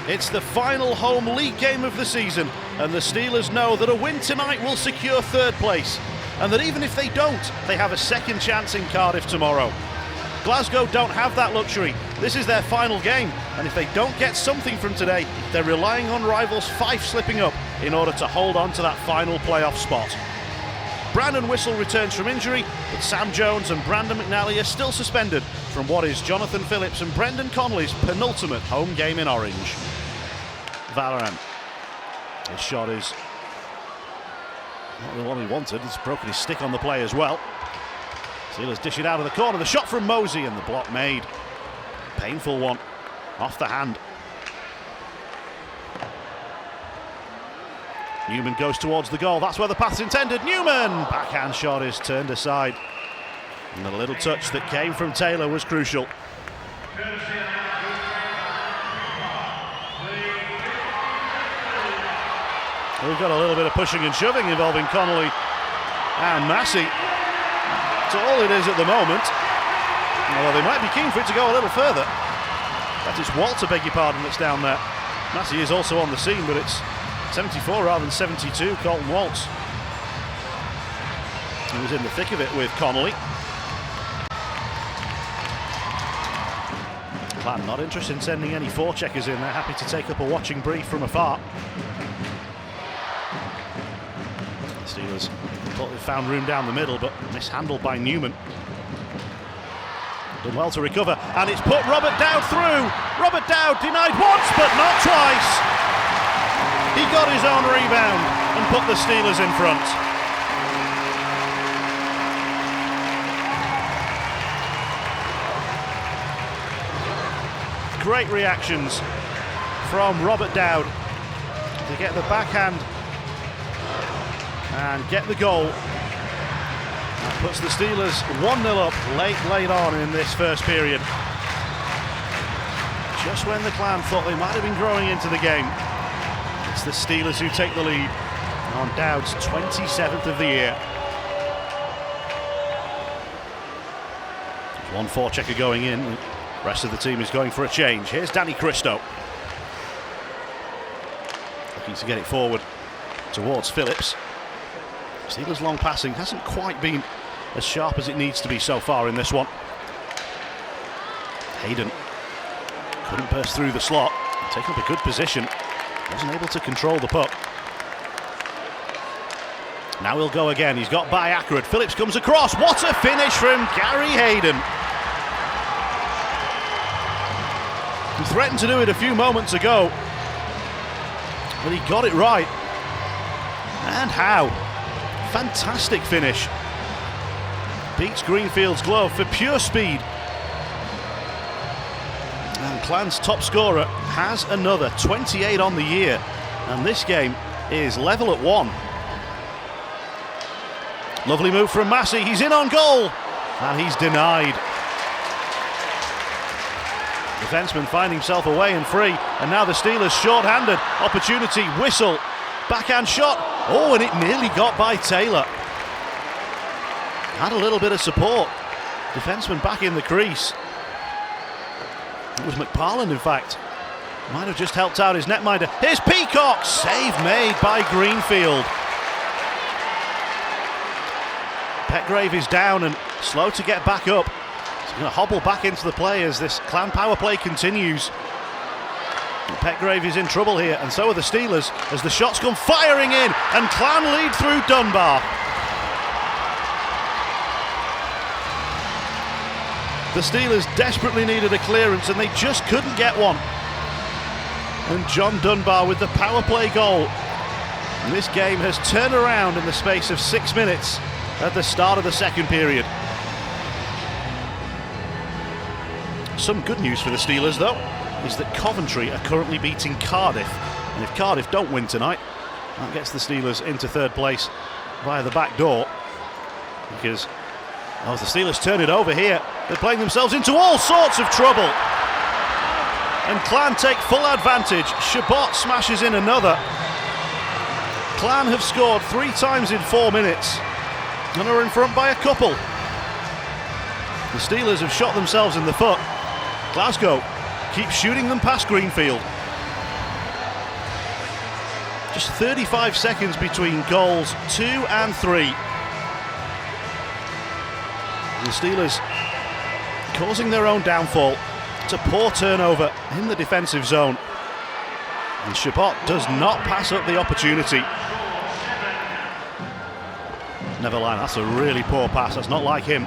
It's the final home league game of the season, and the Steelers know that a win tonight will secure third place, and that even if they don't, they have a second chance in Cardiff tomorrow. Glasgow don't have that luxury. This is their final game, and if they don't get something from today, they're relying on rivals Fife slipping up in order to hold on to that final playoff spot. Brandon Whistle returns from injury, but Sam Jones and Brandon McNally are still suspended from what is Jonathan Phillips and Brendan Connolly's penultimate home game in orange. Valorant. His shot is not the one he wanted. He's broken his stick on the play as well. Steelers dish it out of the corner. The shot from Mosey and the block made. Painful one. Off the hand. Newman goes towards the goal. That's where the path's intended. Newman! Backhand shot is turned aside. And the little touch that came from Taylor was crucial. We've got a little bit of pushing and shoving involving Connolly and Massey. That's all it is at the moment. Although they might be keen for it to go a little further. That is Walter, beg your pardon, that's down there. Massey is also on the scene, but it's 74 rather than 72, Colton Waltz. He was in the thick of it with Connolly. Clan not interested in sending any forecheckers in. They're happy to take up a watching brief from afar. The Steelers thought they found room down the middle, but mishandled by Newman. Done well to recover, and it's put Robert Dowd through. Robert Dowd denied once, but not twice. He got his own rebound and put the Steelers in front. Great reactions from Robert Dowd to get the backhand and get the goal. That puts the Steelers 1-0 up late on in this first period. Just when the Clan thought they might have been growing into the game, it's the Steelers who take the lead on Dowd's 27th of the year. There's one forechecker going in. The rest of the team is going for a change. Here's Danny Christo. Looking to get it forward towards Phillips. Steelers' long passing hasn't quite been as sharp as it needs to be so far in this one. Hayden couldn't burst through the slot. Taking up a good position. Wasn't able to control the puck. Now he'll go again. He's got by accurate. Phillips comes across. What a finish from Gary Hayden. He threatened to do it a few moments ago, but he got it right. And how? Fantastic finish. Beats Greenfield's glove for pure speed. And Clan's top scorer has another 28 on the year, and this game is level at 1. Lovely move from Massey. He's in on goal, and he's denied. Defenseman finds himself away and free, and now the Steelers short-handed. Opportunity, Whistle, backhand shot. Oh, and it nearly got by Taylor. Had a little bit of support. Defenseman back in the crease. It was McParland, in fact. Might have just helped out his netminder. Here's Peacock! Save made by Greenfield. Petgrave is down and slow to get back up. He's going to hobble back into the play as this Clan power play continues. And Petgrave is in trouble here, and so are the Steelers as the shots come firing in, and Clan lead through Dunbar. The Steelers desperately needed a clearance and they just couldn't get one. And John Dunbar with the power play goal. And this game has turned around in the space of 6 minutes at the start of the second period. Some good news for the Steelers, though, is that Coventry are currently beating Cardiff. And if Cardiff don't win tonight, that gets the Steelers into third place via the back door. Because as the Steelers turn it over here, they're playing themselves into all sorts of trouble. And Clan take full advantage. Shabbat smashes in another. Clan have scored 3 times in 4 minutes and are in front by a couple. The Steelers have shot themselves in the foot. Glasgow keeps shooting them past Greenfield. Just 35 seconds between goals 2 and 3. The Steelers causing their own downfall. It's a poor turnover in the defensive zone. And Chabot does not pass up the opportunity. Never mind, that's a really poor pass. That's not like him.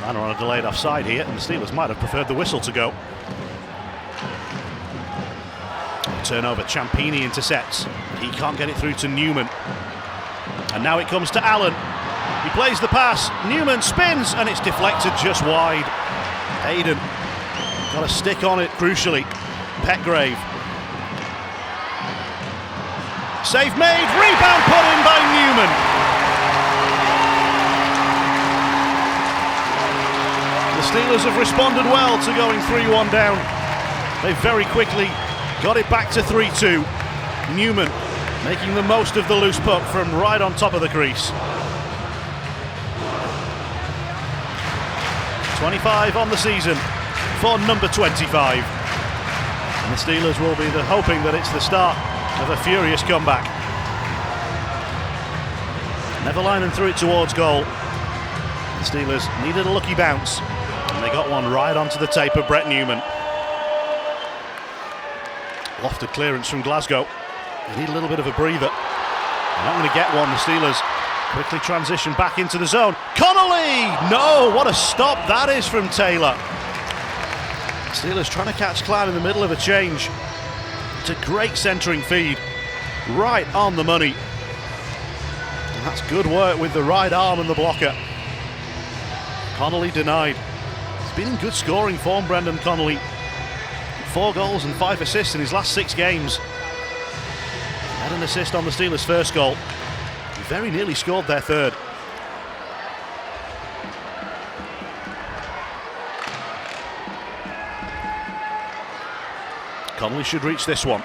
And on a delayed offside here, and the Steelers might have preferred the whistle to go. Turnover, Ciampini intercepts. He can't get it through to Newman. And now it comes to Allen. He plays the pass. Newman spins, and it's deflected just wide. Hayden got a stick on it, crucially. Petgrave. Save made, rebound put in by Newman. The Steelers have responded well to going 3-1 down. They very quickly got it back to 3-2. Newman making the most of the loose puck from right on top of the crease. 25 on the season for number 25. And the Steelers will be hoping that it's the start of a furious comeback. Neverleinen threw it towards goal. The Steelers needed a lucky bounce, and they got one right onto the tape of Brett Newman. Lofted clearance from Glasgow. They need a little bit of a breather. They're not going to get one. The Steelers quickly transition back into the zone. Connolly! No, what a stop that is from Taylor. Steelers trying to catch Clan in the middle of a change. It's a great centering feed, right on the money. And that's good work with the right arm and the blocker. Connolly denied. He's been in good scoring form, Brendan Connolly. 4 goals and 5 assists in his last 6 games. Had an assist on the Steelers' first goal. He very nearly scored their third. Connolly should reach this one.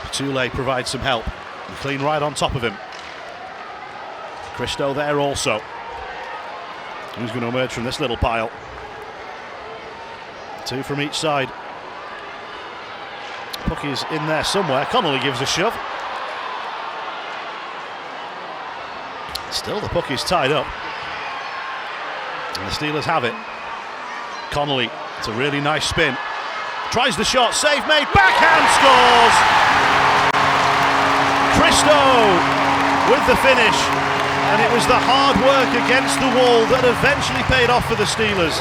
Petule provides some help. McLean right on top of him. Christo there also. Who's going to emerge from this little pile? 2 from each side. Puck is in there somewhere. Connolly gives a shove. Still the puck is tied up. And the Steelers have it. Connolly, it's a really nice spin. Tries the shot, save made, backhand scores! Christo with the finish. And it was the hard work against the wall that eventually paid off for the Steelers.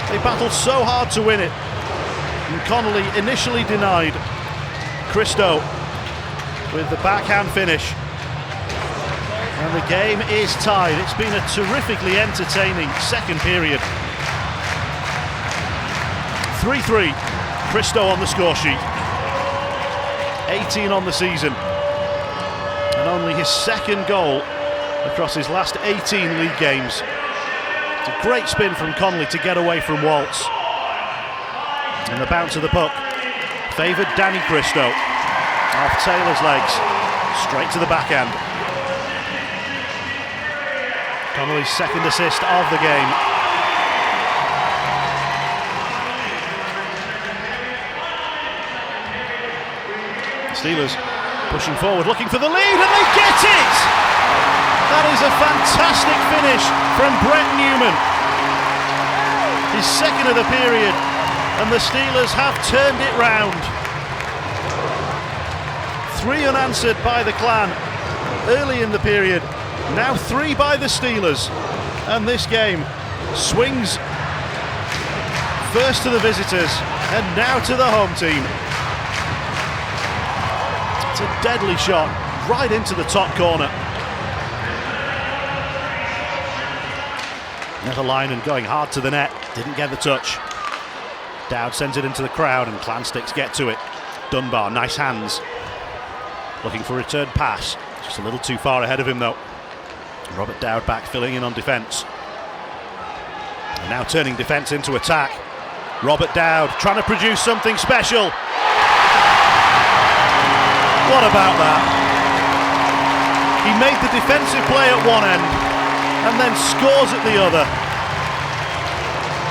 They battled so hard to win it. And Connolly initially denied. Christo with the backhand finish. And the game is tied. It's been a terrifically entertaining second period. 3-3. Christo on the score sheet. 18 on the season. And only his second goal across his last 18 league games. It's a great spin from Connolly to get away from Waltz. And the bounce of the puck favoured Danny Christo. Off Taylor's legs, straight to the backhand. Connolly's second assist of the game. Steelers pushing forward, looking for the lead, and they get it! That is a fantastic finish from Brett Newman. His second of the period, and the Steelers have turned it round. 3 unanswered by the Clan early in the period, now 3 by the Steelers, and this game swings first to the visitors and now to the home team. It's a deadly shot right into the top corner. Neverleinen going hard to the net, didn't get the touch. Dowd sends it into the crowd and Clan sticks get to it. Dunbar, nice hands. Looking for a return pass, just a little too far ahead of him though. Robert Dowd back filling in on defence. And now turning defence into attack. Robert Dowd trying to produce something special. What about that? He made the defensive play at one end and then scores at the other.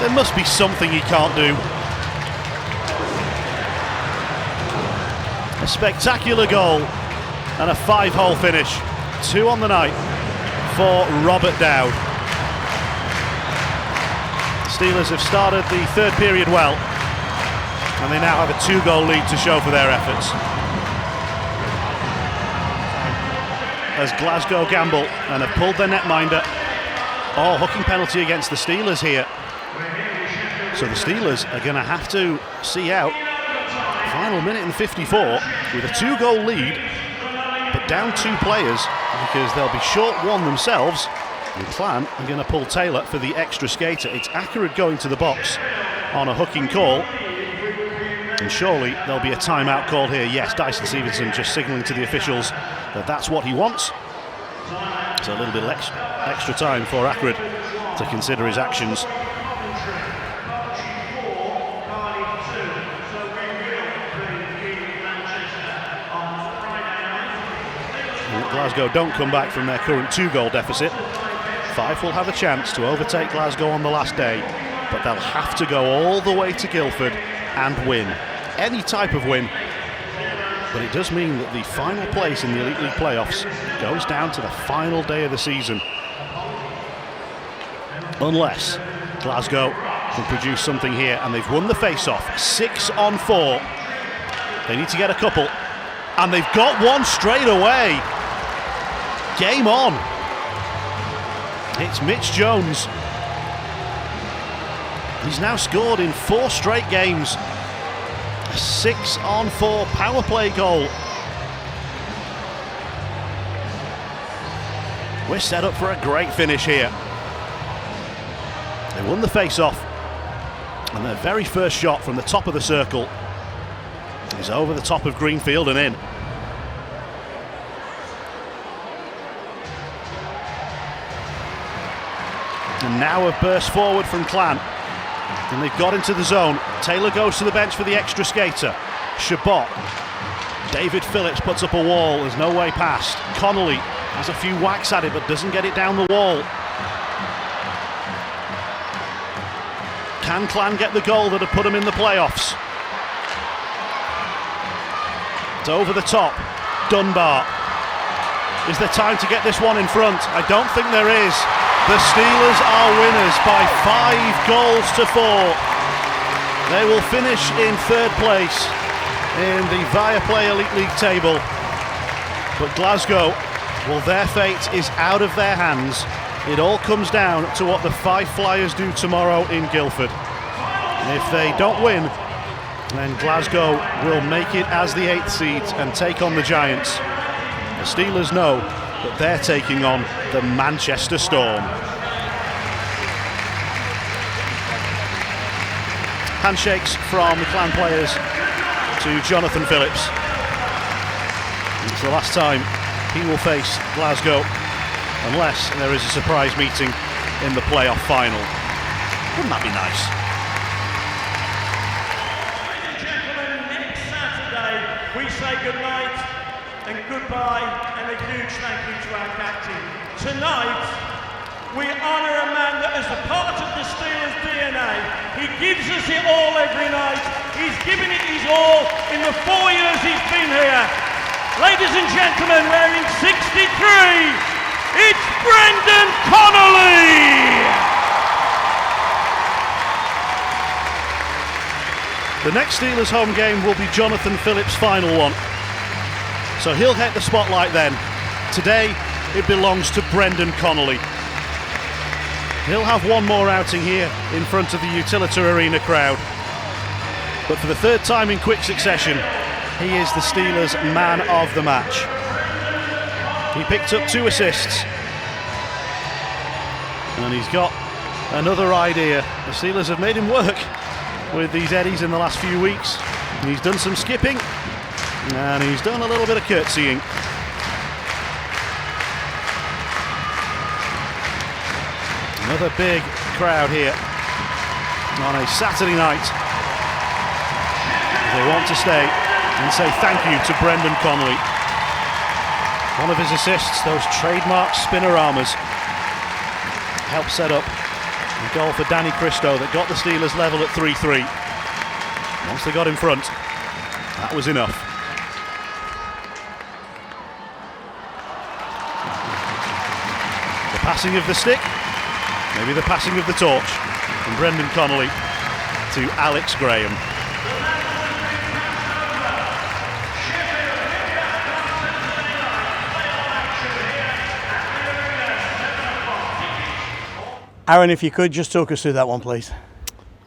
There must be something he can't do. spectacular goal and a 5-hole finish. 2 on the night for Robert Dowd. Steelers have started the third period well, and they now have a 2-goal lead to show for their efforts. As Glasgow gamble and have pulled their netminder. Oh, hooking penalty against the Steelers here. So the Steelers are going to have to see out final minute and 54 with a 2-goal lead, but down 2 players because they'll be short 1 themselves, and Clan are going to pull Taylor for the extra skater. It's Ackerd going to the box on a hooking call, and surely there'll be a timeout called here. Yes, Dyson Stevenson just signalling to the officials that that's what he wants. So a little bit of extra time for Ackerd to consider his actions. Glasgow don't come back from their current 2-goal deficit. Fife will have a chance to overtake Glasgow on the last day, but they'll have to go all the way to Guildford and win. Any type of win. But it does mean that the final place in the Elite League playoffs goes down to the final day of the season. Unless Glasgow can produce something here, and they've won the face-off. 6 on 4. They need to get a couple, and they've got one straight away. Game on. It's Mitch Jones. He's now scored in 4 straight games. A 6 on 4 power play goal. We're set up for a great finish here. They won the face-off, and their very first shot from the top of the circle is over the top of Greenfield and in. And now a burst forward from Clan, and they've got into the zone. Taylor goes to the bench for the extra skater. Chabot. David Phillips puts up a wall, there's no way past. Connolly has a few whacks at it but doesn't get it down the wall. Can Clan get the goal that had put them in the playoffs? It's over the top. Dunbar. Is there time to get this one in front? I don't think there is. The Steelers are winners by 5 goals to 4. They will finish in 3rd place in the Viaplay Elite League table. But Glasgow, well, their fate is out of their hands. It all comes down to what the Fife Flyers do tomorrow in Guildford. And if they don't win, then Glasgow will make it as the 8th seed and take on the Giants. The Steelers know that they're taking on the Manchester Storm. Handshakes from the Clan players to Jonathan Phillips. It's the last time he will face Glasgow, unless there is a surprise meeting in the playoff final. Wouldn't that be nice? Ladies and gentlemen, next Saturday we say goodnight and goodbye and a huge thank you to our captain. Tonight we honour a man that is a part of the Steelers DNA. He gives us it all every night. He's given it his all in the 4 years he's been here. Ladies and gentlemen, wearing 63, it's Brendan Connolly! The next Steelers home game will be Jonathan Phillips' final one. So he'll get the spotlight then. Today, it belongs to Brendan Connolly. He'll have one more outing here in front of the Utilita Arena crowd. But for the 3rd time in quick succession, he is the Steelers' man of the match. He picked up 2 assists. And he's got another idea. The Steelers have made him work with these eddies in the last few weeks. He's done some skipping, and he's done a little bit of curtsying. Another big crowd here on a Saturday night. They want to stay and say thank you to Brendan Connolly. One of his assists, those trademark spinoramas, helped set up a goal for Danny Christo that got the Steelers level at 3-3. Once they got in front, that was enough. passing of the stick, maybe the passing of the torch from Brendan Connolly to Alex Graham. Aaron, if you could just talk us through that one, please.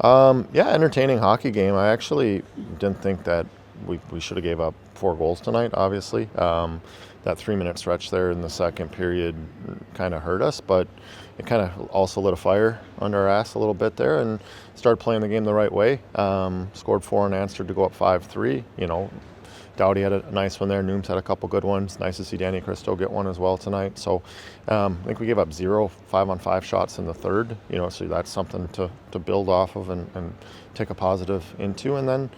Yeah, entertaining hockey game. I actually didn't think that we should have gave up 4 goals tonight, obviously. That 3-minute stretch there in the second period kind of hurt us, but it kind of also lit a fire under our ass a little bit there and started playing the game the right way. Scored 4 unanswered to go up 5-3. You know, Dowdy had a nice one there. Nooms had a couple good ones. Nice to see Danny Cristo get one as well tonight. So I think we gave up 0 5-on-5 shots in the third. You know, so that's something to build off of and take a positive into. And then,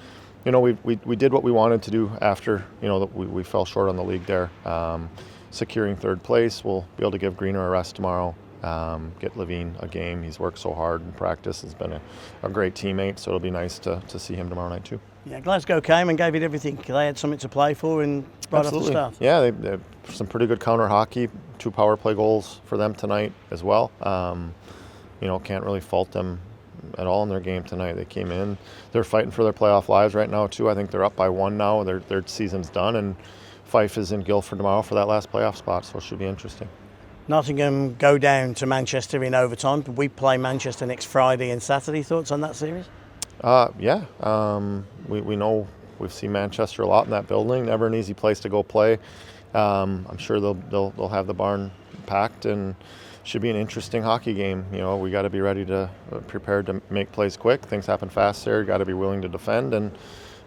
you know, we did what we wanted to do after, you know, we fell short on the league there. Securing third place, we'll be able to give Greener a rest tomorrow. Get Levine a game. He's worked so hard in practice. He's been a great teammate, so it'll be nice to see him tomorrow night too. Yeah, Glasgow came and gave it everything. They had something to play for and right Absolutely. off the start. Yeah, they have some pretty good counter hockey. 2 power play goals for them tonight as well. You know, can't really fault them at all in their game tonight. They came in. They're fighting for their playoff lives right now too. I think they're up by 1 now. Their season's done, and Fife is in Guildford tomorrow for that last playoff spot, so it should be interesting. Nottingham go down to Manchester in overtime. We play Manchester next Friday and Saturday. Thoughts on that series? Yeah. We know we've seen Manchester a lot in that building. Never an easy place to go play. I'm sure they'll have the barn packed and should be an interesting hockey game. You know, we got to be ready to prepared to make plays quick. Things happen fast there. Got to be willing to defend and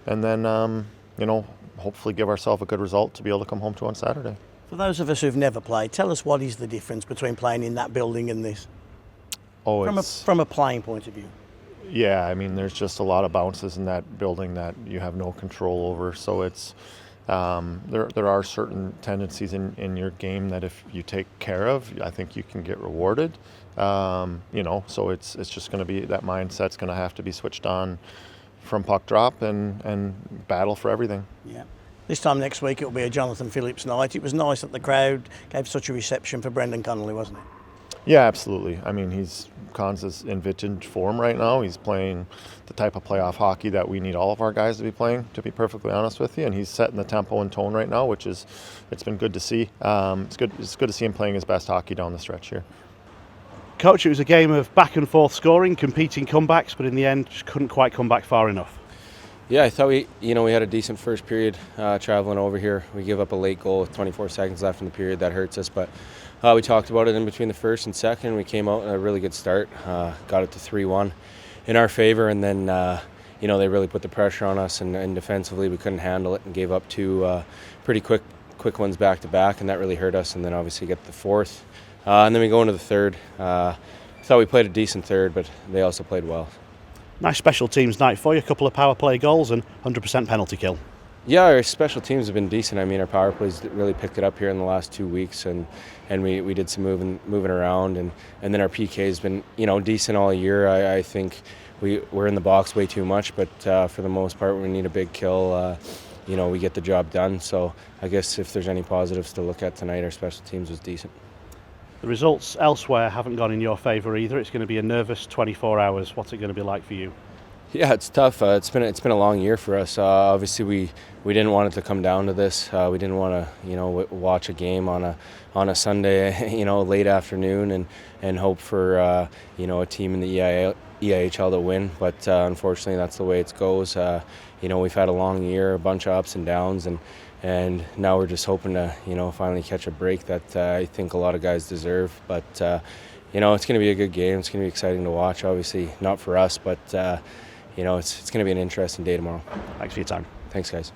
then you know, hopefully give ourselves a good result to be able to come home to on Saturday. For those of us who've never played, tell us what is the difference between playing in that building and this? From a playing point of view. Yeah, I mean, there's just a lot of bounces in that building that you have no control over. So it's there are certain tendencies in your game that if you take care of, I think you can get rewarded. You know, so it's just going to be that mindset's going to have to be switched on from puck drop and battle for everything. Yeah. This time next week it'll be a Jonathan Phillips night. It was nice that the crowd gave such a reception for Brendan Connolly, wasn't it? Yeah, absolutely. I mean, Cons is in vintage form right now. He's playing the type of playoff hockey that we need all of our guys to be playing, to be perfectly honest with you. And he's setting the tempo and tone right now, which it's been good to see. It's good to see him playing his best hockey down the stretch here. Coach, it was a game of back and forth scoring, competing comebacks, but in the end just couldn't quite come back far enough. Yeah, I thought we had a decent first period traveling over here. We give up a late goal with 24 seconds left in the period. That hurts us, but we talked about it in between the first and second. We came out in a really good start, got it to 3-1 in our favor, and then they really put the pressure on us, and defensively we couldn't handle it and gave up 2 pretty quick ones back to back, and that really hurt us. And then obviously get the fourth, and then we go into the third. I thought we played a decent third, but they also played well. Nice special teams night for you, a couple of power play goals and 100% penalty kill. Yeah, our special teams have been decent. I mean, our power plays really picked it up here in the last 2 weeks, and we did some moving around, and then our PK has been decent all year. I think we're in the box way too much, but for the most part, when we need a big kill, we get the job done. So I guess if there's any positives to look at tonight, our special teams was decent. The results elsewhere haven't gone in your favour either. It's going to be a nervous 24 hours. What's it going to be like for you? Yeah, it's tough. It's been a long year for us. Obviously, we didn't want it to come down to this. We didn't want to watch a game on a Sunday late afternoon and hope for a team in the EIHL to win. But unfortunately, that's the way it goes. We've had a long year, a bunch of ups and downs, and now we're just hoping to finally catch a break that I think a lot of guys deserve. But it's going to be a good game. It's going to be exciting to watch. Obviously, not for us, but it's going to be an interesting day tomorrow. Thanks for your time. Thanks, guys.